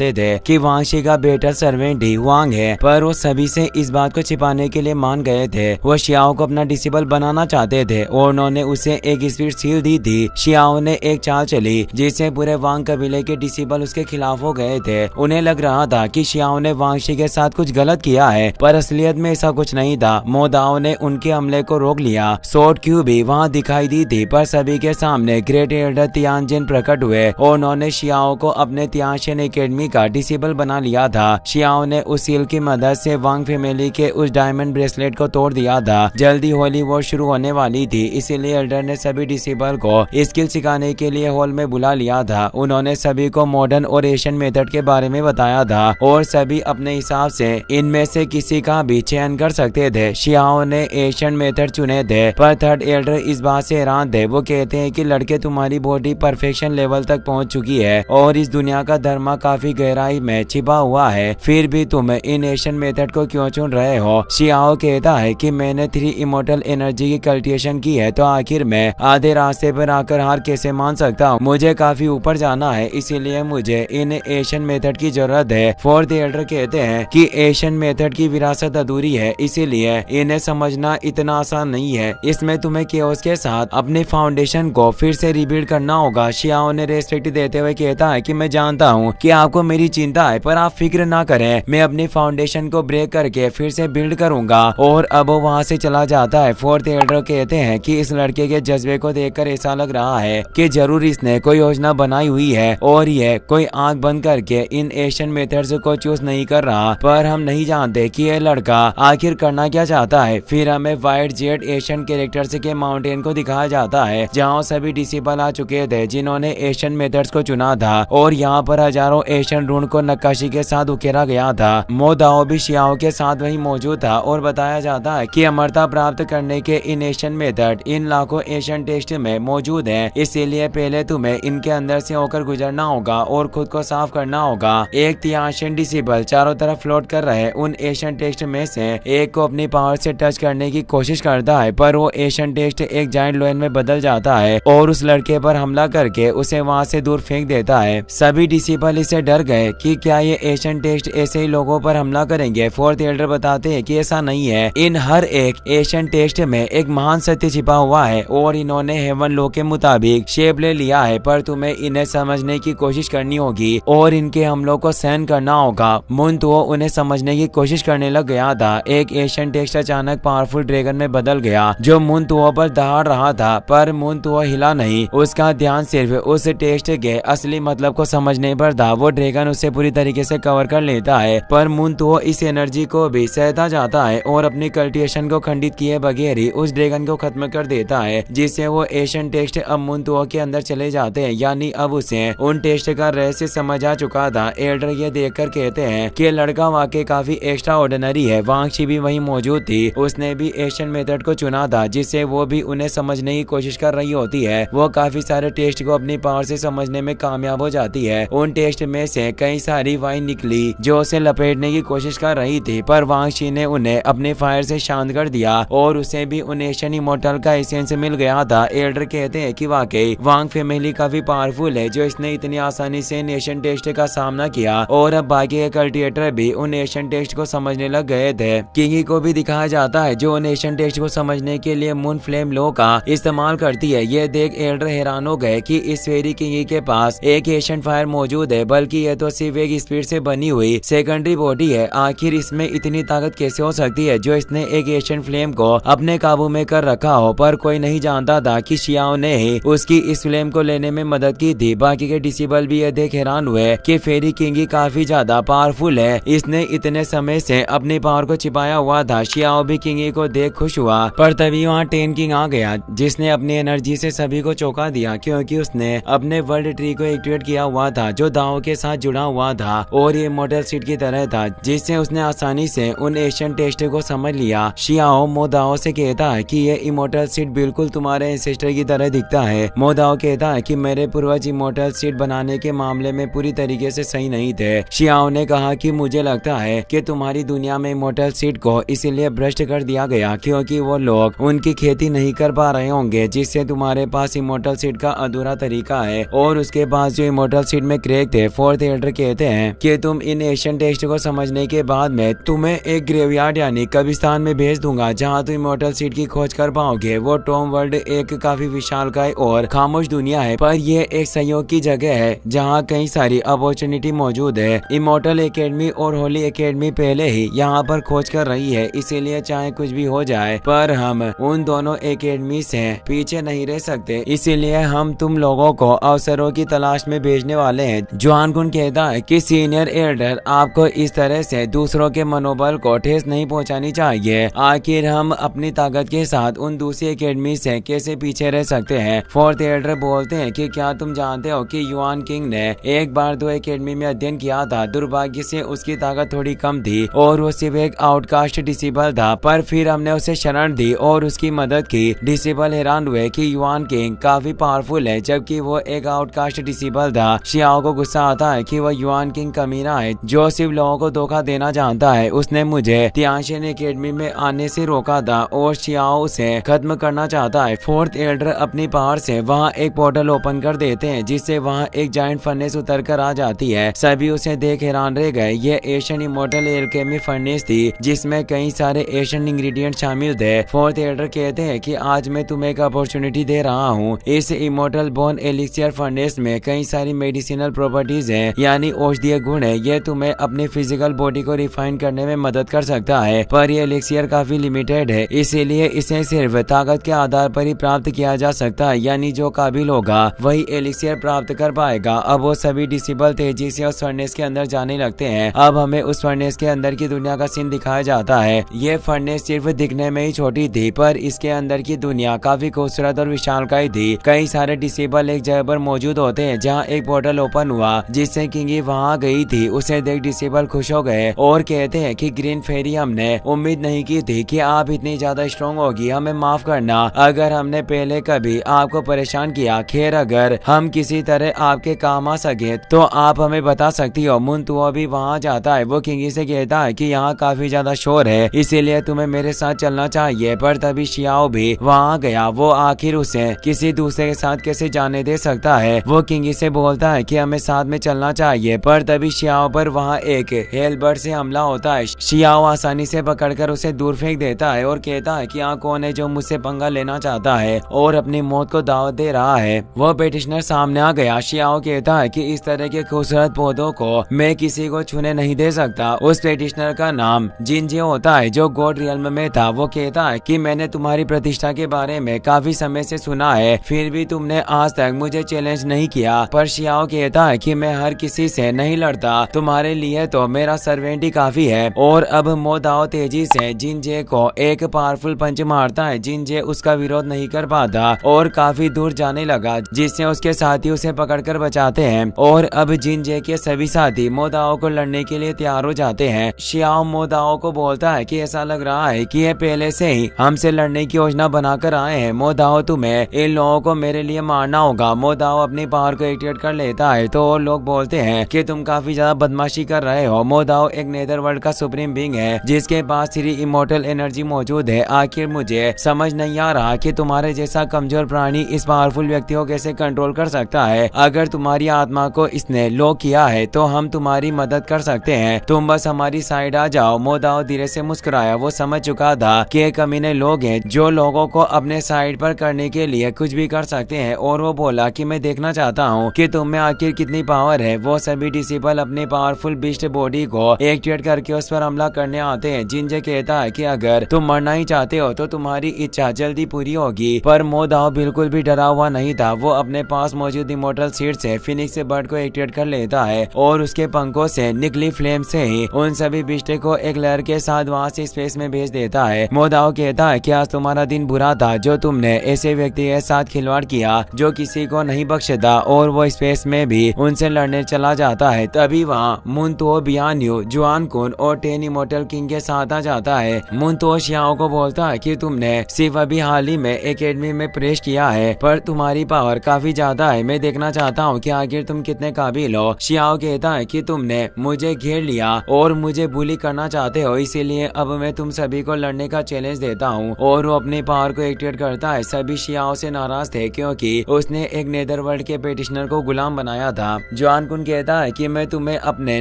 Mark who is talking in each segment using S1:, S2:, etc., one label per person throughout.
S1: थे कि वांगशी का बेटा सर्वेंट ही वांग है, पर वो सभी से इस बात को छिपाने के लिए मान गए थे। वो शियाओ को अपना डिसिबल बनाना चाहते थे और उन्होंने उसे एक स्पीड सील दी थी। शियाओ ने एक चाल चली जिससे पूरे वांग कबीले के डिसिबल उसके खिलाफ हो गए थे। उन्हें लग रहा था कि शियाओ ने वांगशी के साथ कुछ गलत किया है, पर असलियत में ऐसा कुछ नहीं था। मोदाओ ने उनके हमले को रोक लिया। सोट क्यू भी वहाँ दिखाई दी थी, पर सभी के सामने ग्रेट एल्डर तियानजिन प्रकट हुए और उन्होंने शियाओ को अपने तियानशिन एकेडमी का डिसेबल बना लिया था। शियाओ ने उस सील की मदद से वांग फैमिली के उस डायमंड ब्रेसलेट को तोड़ दिया था। जल्दी होली वॉर शुरू होने वाली थी, इसीलिए एल्डर ने सभी डिसेबल को स्किल सिखाने के लिए हॉल में बुला लिया था। उन्होंने सभी को मॉडर्न और एशियन मेथड के बारे में बताया था और सभी अपने हिसाब से इनमें से किसी का भी चयन कर सकते थे। शियाओ ने एशियन मेथड चुने थे, पर थर्ड एल्डर इस बात से हैरान थे। वो कहते हैं कि लड़के, तुम्हारी बॉडी परफेक्शन लेवल तक पहुंच चुकी है और इस दुनिया का धर्म काफी गहराई में छिपा हुआ है, फिर भी तुम इन एशियन मेथड को क्यों चुन रहे हो? शियाओ कहता है कि मैंने 3 इमोर्टल एनर्जी की कल्टिवेशन की है, तो आखिर मैं आधे रास्ते पर आकर हार कैसे मान सकता हूँ? मुझे काफी ऊपर जाना है, इसीलिए मुझे इन एशियन मेथड की जरूरत है। फोर्थ एल्डर कहते हैं कि एशियन मेथड की विरासत अधूरी है, इसीलिए इन्हें समझना इतना आसान नहीं है। इसमें तुम्हें केओस के साथ अपने फाउंडेशन को फिर से रिबिल्ड करना होगा। शियाओ ने रेस्पेक्ट देते हुए कहता है कि मैं जानता हूँ कि आपको मेरी चिंता है, पर आप फिक्र ना करें, मैं अपनी फाउंडेशन को ब्रेक करके फिर से बिल्ड करूंगा। और अब वो वहाँ से चला जाता है। फोर्थ एल्डर कहते हैं कि इस लड़के के जज्बे को देखकर ऐसा लग रहा है कि जरूर इसने कोई योजना बनाई हुई है और ये कोई आंख बंद करके इन एशियन मेथड्स को चूज नहीं कर रहा, पर हम नहीं जानते कि ये लड़का आखिर करना क्या चाहता है। फिर हमें व्हाइट जेट एशियन कैरेक्टर्स के माउंटेन को दिखाया जाता है, जहाँ सभी डिसिबल आ चुके थे जिन्होंने एशियन मेथड्स को चुना था, और यहाँ पर हजारों एशियन रून को नक्काशी के साथ उकेरा गया था। मोदाओ भी शियाओ के साथ वही मौजूद था और बताया जाता है कि अमरता प्राप्त करने के इन एशियन मेथड इन लाखों एशियन टेस्ट में मौजूद है, इसीलिए पहले तुम्हें इनके अंदर से होकर गुजरना होगा और खुद को साफ करना होगा। एक तियानशिन डिसिबल चारों तरफ फ्लोट कर रहे उन एशियन टेस्ट में से एक को अपनी पावर से टच करने की कोशिश करता है, पर वो एशियन टेस्ट एक जायंट लोयन में बदल जाता है और उस लड़के पर हमला करके उसे वहाँ से दूर फेंक देता है। सभी डिसिबल इससे डर गए कि क्या ये एशियन टेस्ट ऐसे ही लोगों पर हमला करेंगे। फोर्थ एल्डर बताते हैं कि ऐसा नहीं है, इन हर एक एशियन टेस्ट में एक महान सत्य छिपा हुआ है और इन्होंने हेवन लॉ के मुताबिक शेप ले लिया है, पर तुम्हें इन्हें समझने की कोशिश करनी होगी और इनके हमलों को सहन करना होगा। मुनतुओ उन्हें समझने की कोशिश करने लग गया था। एक एशियन टेस्ट अचानक पावरफुल ड्रैगन में बदल गया जो मुनतुओ पर दहाड़ रहा था, पर मुनतुओ हिला नहीं। उसका ध्यान सिर्फ उस टेस्ट के असली मतलब को समझने पर था। वो ड्रैगन उसे पूरी तरीके से कवर कर लेता है, पर मुनतुओ इस एनर्जी को भी सहता जाता है और अपनी कल्टिवेशन को खंडित किए बगैर ही उस ड्रैगन को खत्म कर देता है, जिससे वो एशियन टेस्ट अब मुनतुओ के अंदर चले जाते हैं। यानी अब उसे उन टेस्ट का रहस्य समझ आ चुका था। एल्डर ये देखकर कहते हैं कि लड़का वाकई काफी एक्स्ट्रा ऑर्डिनरी है। वांगशी भी वही मौजूद थी, उसने भी एशियन मेथड को चुना था, जिससे वो भी उन्हें समझने की कोशिश कर रही होती है। वो काफी सारे टेस्ट को अपनी पावर से समझने में कामयाब हो जाती है। उन टेस्ट में से कई सारी वाइन निकली जो उसे लपेटने की कोशिश कर रही थी, पर वांगशी ने उन्हें अपने फायर से शांत कर दिया और उसे भी उन एशियन इमोर्टल का एसेंस मिल गया था। एल्डर कहते हैं कि वाकई वांग फैमिली काफी पावरफुल है, जो इसने इतनी आसानी से एशियन टेस्ट का सामना किया, और अब बाकी के कल्टिवेटर भी उन एशियन टेस्ट को समझने लग गए थे। किंगी को भी दिखाया जाता है जो उन एशियन टेस्ट को समझने के लिए मून फ्लेम लॉ का इस्तेमाल करती है। ये देख एल्डर हैरान हो गए कि इस फेरी किंगी के पास एक एशियन फायर मौजूद है, बल्कि यह तो सिर्फ एक स्पीड से बनी हुई सेकेंडरी बॉडी है। आखिर इसमें इतनी ताकत कैसे हो सकती है जो इसने एक एशियन फ्लेम को अपने काबू में कर रखा हो? पर कोई नहीं जानता था कि शियाओ ने ही उसकी इस फ्लेम को लेने में मदद की थी। बाकी के डिसिबल भी यह देख हैरान हुए कि फेरी किंगी काफी ज्यादा पावरफुल है, इसने इतने समय से अपनी पावर को छिपाया हुआ था। शियाओ भी किंगी को देख खुश हुआ, पर तभी वहाँ टेन किंग आ गया, जिसने अपनी एनर्जी से सभी को चौंका दिया, क्योंकि उसने अपने वर्ल्ड ट्री को एक्टिवेट किया हुआ था जो दाओ के साथ जुड़ा हुआ था और ये मॉडल सीट की तरह था, जिससे उसने आसानी से उन एशियन टेस्ट को समझ लिया। शियाओ मोदाओ से कहता है कि ये इमोर्टल सीट बिल्कुल तुम्हारे एंसेस्टर की तरह दिखता है। मोदाओ कहता है कि मेरे पूर्वज इमोर्टल सीट बनाने के मामले में पूरी तरीके से सही नहीं थे। शियाओ ने कहा कि मुझे लगता है कि तुम्हारी दुनिया में इमोर्टल सीट को इसीलिए भ्रष्ट कर दिया गया क्योंकि वो लोग उनकी खेती नहीं कर पा रहे होंगे, जिससे तुम्हारे पास इमोर्टल सीट का अधूरा तरीका है और उसके पास जो इमोर्टल सीट में क्रैक थे। फोर्थ एल्डर कहते हैं कि तुम इन एशियन टेक्स्ट को समझने के बाद मैं तुम्हें एक ग्रेवयार्ड यानी कब्रिस्तान में भेज दूंगा जहाँ तुम इमॉर्टल सीड की खोज कर पाओगे। वो टॉम वर्ल्ड एक काफी विशालकाय और खामोश दुनिया है, पर यह एक सहयोग की जगह है जहाँ कई सारी अपॉर्चुनिटी मौजूद है। इमॉर्टल एकेडमी और होली एकेडमी पहले ही यहाँ पर खोज कर रही है, इसीलिए चाहे कुछ भी हो जाए पर हम उन दोनों एकेडमी से पीछे नहीं रह सकते, इसीलिए हम तुम लोगों को अवसरों की तलाश में भेजने वाले हैं। जुआन कुन कहता है कि सीनियर एल्डर आपको इस तरह से दूसरों के मनोबल को ठेस नहीं पहुंचानी चाहिए। आखिर हम अपनी ताकत के साथ उन दूसरी एकेडमी से कैसे पीछे रह सकते हैं। फोर्थ एल्डर बोलते हैं कि क्या तुम जानते हो कि युआन किंग ने एक बार 2 एकेडमी में अध्ययन किया था। दुर्भाग्य से उसकी ताकत थोड़ी कम थी और वो सिर्फ एक आउटकास्ट डिसेबल था, पर फिर हमने उसे शरण दी और उसकी मदद की। डिसेबल हैरान हुए कि युआन किंग काफी पावरफुल है जबकि वो एक आउटकास्ट डिसेबल था। शियाओ को गुस्सा आता है कि वह युआन किंग कमीना है जो सिर्फ लोगों को धोखा देना जानता है। उसने मुझे तियानशिन एकेडमी में आने से रोका था और शियाओ उसे खत्म करना चाहता है। फोर्थ एल्डर अपनी पावर से वहाँ एक पोर्टल ओपन कर देते हैं जिससे वहाँ एक जायंट फर्नेस उतर कर आ जाती है। सभी उसे देख हैरान रह गए। ये एशियन इमॉर्टल एल्केमी फर्नेस थी जिसमें कई सारे एशियन इंग्रेडिएंट शामिल थे। फोर्थ एल्डर कहते हैं कि आज मैं तुम्हें एक अपॉर्चुनिटी दे रहा हूँ। इस इमॉर्टल बोन एलिक्सियर फर्नेस में कई सारी मेडिसिनल प्रॉपर्टीज हैं, यानी औषधीय गुण है। ये तुम्हें अपने फिजिकल बॉडी को रिफाइन करने में मदद कर सकता है, पर ये एलिक्सियर काफी लिमिटेड है, इसीलिए इसे सिर्फ ताकत के आधार पर ही प्राप्त किया जा सकता है, यानी जो काबिल होगा वही एलिक्सियर प्राप्त कर पाएगा। अब वो सभी डिसेबल तेजी से उस फर्नेस के अंदर जाने लगते हैं। अब हमें उस फर्नेस के अंदर की दुनिया का सीन दिखाया जाता है। ये फर्नेस सिर्फ दिखने में ही छोटी थी, पर इसके अंदर की दुनिया काफी खूबसूरत और विशालकाय थी। कई सारे डिसेबल एक जगह पर मौजूद होते हैं जहाँ एक पोर्टल ओपन हुआ जिससे किंगी वहाँ गई थी। उसे देख डिसेबल खुश हो गए और कहते हैं कि ग्रीन फेरी, हमने उम्मीद नहीं की थी कि आप इतनी ज्यादा स्ट्रॉन्ग होगी। हमें माफ करना अगर हमने पहले कभी आपको परेशान किया। खैर, अगर हम किसी तरह आपके काम आ सके तो आप हमें बता सकती हो। मुंतुओ भी वहाँ जाता है। वो किंगी से कहता है कि यहाँ काफी ज्यादा शोर है, इसीलिए तुम्हें मेरे साथ चलना चाहिए, पर तभी शियाओ भी वहाँ गया। वो आखिर उसे किसी दूसरे के साथ कैसे जाने दे सकता है। वो किंगी से बोलता है कि हमें साथ में चलना चाहिए, पर तभी शियाओ पर वहाँ एक हेलबर्ड से हमला होता है। शियाओ आसानी से पकड़कर उसे दूर फेंक देता है और कहता है कि यहाँ कौन है जो मुझसे पंगा लेना चाहता है और अपनी मौत को दावत दे रहा है। वो पेटिशनर सामने आ गया। शियाओ कहता है कि इस तरह के खूबसूरत पौधों को मैं किसी को छूने नहीं दे सकता। उस पेटिशनर का नाम जिनजे होता है जो गॉड रियल्म में था। वो कहता है कि मैंने तुम्हारी प्रतिष्ठा के बारे में काफी समय से सुना है, फिर भी तुमने आज तक मुझे चैलेंज नहीं किया। पर शियाओ कहता है कि मैं हर किसी से नहीं लड़ता, तुम्हारे लिए तो मेरा सर्वेंट ही काफी है। और अब मोदाओ तेजी से जिनजे को एक पावरफुल पंच मारता है। जिनजे उसका विरोध नहीं कर पाता और काफी दूर जाने लगा, जिससे उसके साथी उसे पकड़कर बचाते हैं। और अब जिनजे के सभी साथी मोदाओ को लड़ने के लिए तैयार हो जाते हैं। शियाओ मोदाओ को बोलता है कि ऐसा लग रहा है कि ये पहले से ही हमसे लड़ने की योजना बनाकर आए हैं। मोदाओ, तुम्हें इन लोगों को मेरे लिए मारना होगा। मोदाओ अपनी पावर को एक्टिवेट कर लेता है तो और लोग बोलते हैं कि तुम काफी ज्यादा बदमाशी कर रहे हो। मोदाओ एक नेदर वर्ल्ड का सुप्रीम बीइंग है जिसके पास 3 इमॉर्टल एनर्जी मौजूद है। आखिर मुझे समझ नहीं आ रहा कि तुम्हारे जैसा कमजोर प्राणी इस पावरफुल व्यक्ति को कैसे कंट्रोल कर सकता है। अगर तुम्हारी आत्मा को इसने लॉक किया है तो हम तुम्हारी मदद कर सकते हैं, तुम बस हमारी साइड आ जाओ। मोदाओ धीरे से मुस्कुराया। वो समझ चुका था कि कमीने लोग हैं जो लोगों को अपने साइड पर करने के लिए कुछ भी कर सकते हैं। और वो बोला कि मैं देखना चाहता हूँ कि तुम में आखिर कितनी पावर है। वो सभी डिसेबल अपनी पावरफुल बीस्ट बॉडी को एक्टिवेट करके उस पर हमला करने आते हैं। जिनजे कहता है कि अगर तुम मरना ही चाहते हो तो तुम्हारी इच्छा जल्दी पूरी होगी। पर मोदाओ बिल्कुल भी डरा हुआ नहीं था। वो अपने पास मौजूद इमॉर्टल सीड से फिनिक्स बर्ड को एक्टिवेट कर लेता है और उसके पंखों से निकली फ्लेम से ही उन सभी बिस्टे को एक लहर के साथ वहाँ से स्पेस में भेज देता है। मोदाओ कहता है कि आज तुम्हारा दिन बुरा था जो तुमने ऐसे व्यक्ति के साथ खिलवाड़ किया जो किसी को नहीं बख्शता। और वो स्पेस में भी उनसे लड़ने चला जाता है। तभी वहाँ मुनतुओ, बियान्यू, जुआन कुन और 10 इमॉर्टल किंग के साथ आ जाता है। मुनतुओ शियाओ को बोलता है कि तुमने सिर्फ अभी हाल ही में एकेडमी में प्रेस किया है, पर तुम्हारी पावर काफी ज्यादा है। मैं देखना चाहता हूँ कि आखिर तुम कितने काबिल हो। शियाओ कहता है कि तुमने मुझे घेर लिया और मुझे बुली करना चाहते हो, इसीलिए अब मैं तुम सभी को लड़ने का चैलेंज देता हूँ। और वो अपनी पावर को एक्टिवेट करता है। सभी शियाओ से नाराज थे क्योंकि उसने एक नेदरवर्ल्ड के पेटिशनर को गुलाम बनाया था। जुआन शकुन कहता है कि मैं तुम्हें अपने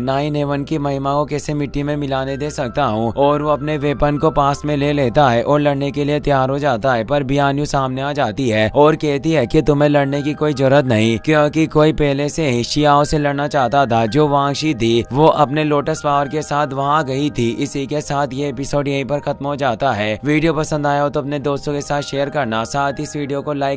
S1: 9/11 की महिमा को कैसे मिट्टी में मिलाने दे सकता हूँ, और वो अपने वेपन को पास में ले लेता है और लड़ने के लिए तैयार हो जाता है। पर बियान्यू सामने आ जाती है और कहती है कि तुम्हें लड़ने की कोई जरूरत नहीं, क्योंकि कोई पहले से ही शियाओ से लड़ना चाहता था। जो वांग शी थी वो अपने लोटस पावर के साथ वहां गई थी। इसी के साथ ये एपिसोड यहीं पर खत्म हो जाता है। वीडियो पसंद आया हो तो अपने दोस्तों के साथ शेयर करना, साथ ही इस वीडियो को लाइक